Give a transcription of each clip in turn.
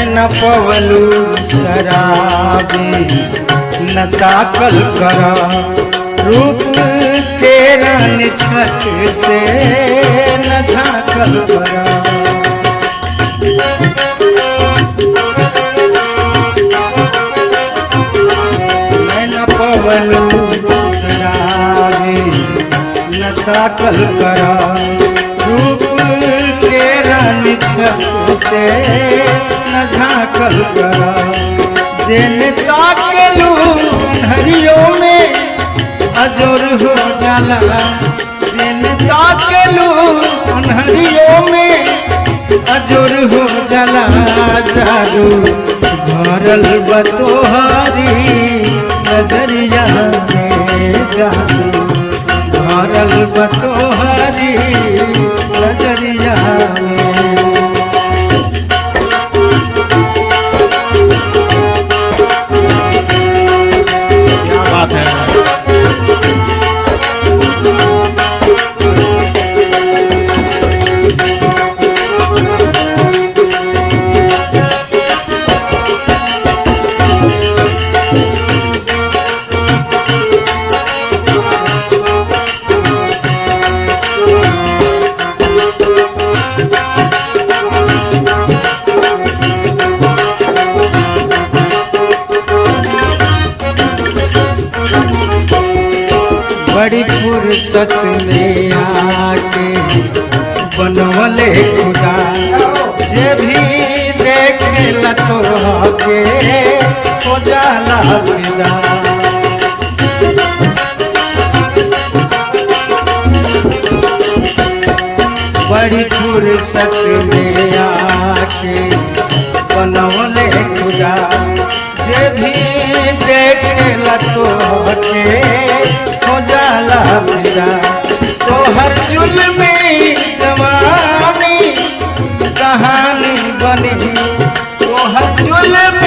न पवलू शराबी न ताकल करा रूप के रन छत से न झाकल करा। न पवलू शराबी न ताकल करा रूप के रन छत से न झाकल करा। जिन ताकलू हरियों में अजोर हो जाला जिन ताकलू हरियों में अजोर हो जाला। जादू भरल बतोहारी नजरिया में जादू भरल बतोहारी नजरिया में। क्या बात है। बड़ी फुर्सत में आके बनवले खुदा जे भी देखेला तो के हो जाला फिदा। बड़ी फुर्सत में आके बनवले खुदा जे भी देखेला तो के हो जाला फिदा। तो हर जुल्म जवानी कहानी बनी तो हर जुल्म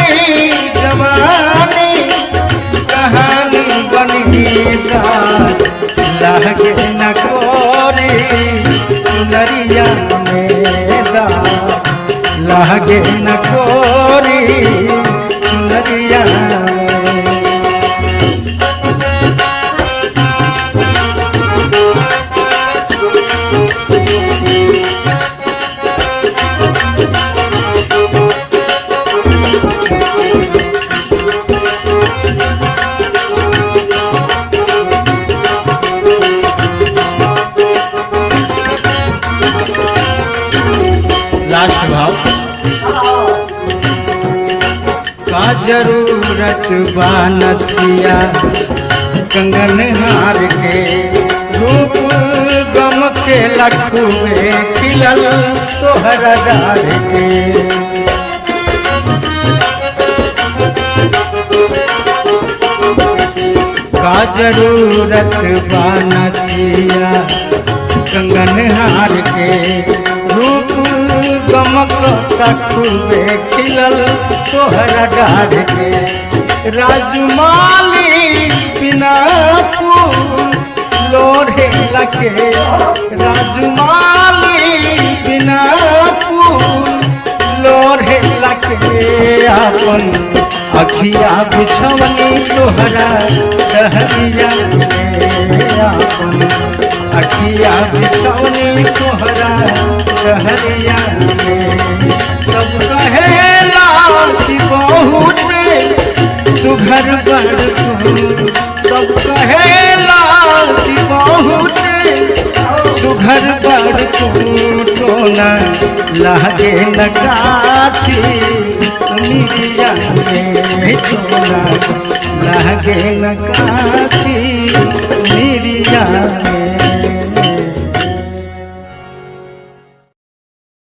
जवानी कहानी बनी। लागे न कोरी चुनरिया में लागे न कोरी चुनरिया में। लास्ट भाव। का जरूरत बानथिया कंगन हार के रूप गम के लखुए खिलल तोहर डार के। का जरूरत बानथिया कंगन हार के रूप गमक तखुबे खिलल तोहर डाढ़ के। राजमाली बिना फूल लोढ़े लगे राजमाली बिना फूल लोढ़े लगे। अपन अखिया बिछवनी तोहरा डहरिया में अपन अखिया बिछवनी तोहरा डहरिया में। सब कहेला कि बहुत सुघर बड़ तू सब कहेला कि बहुत सुघर बड़ तू। टोना लागे न काछी मिरिया में टोना लागे न काछी मिरिया में।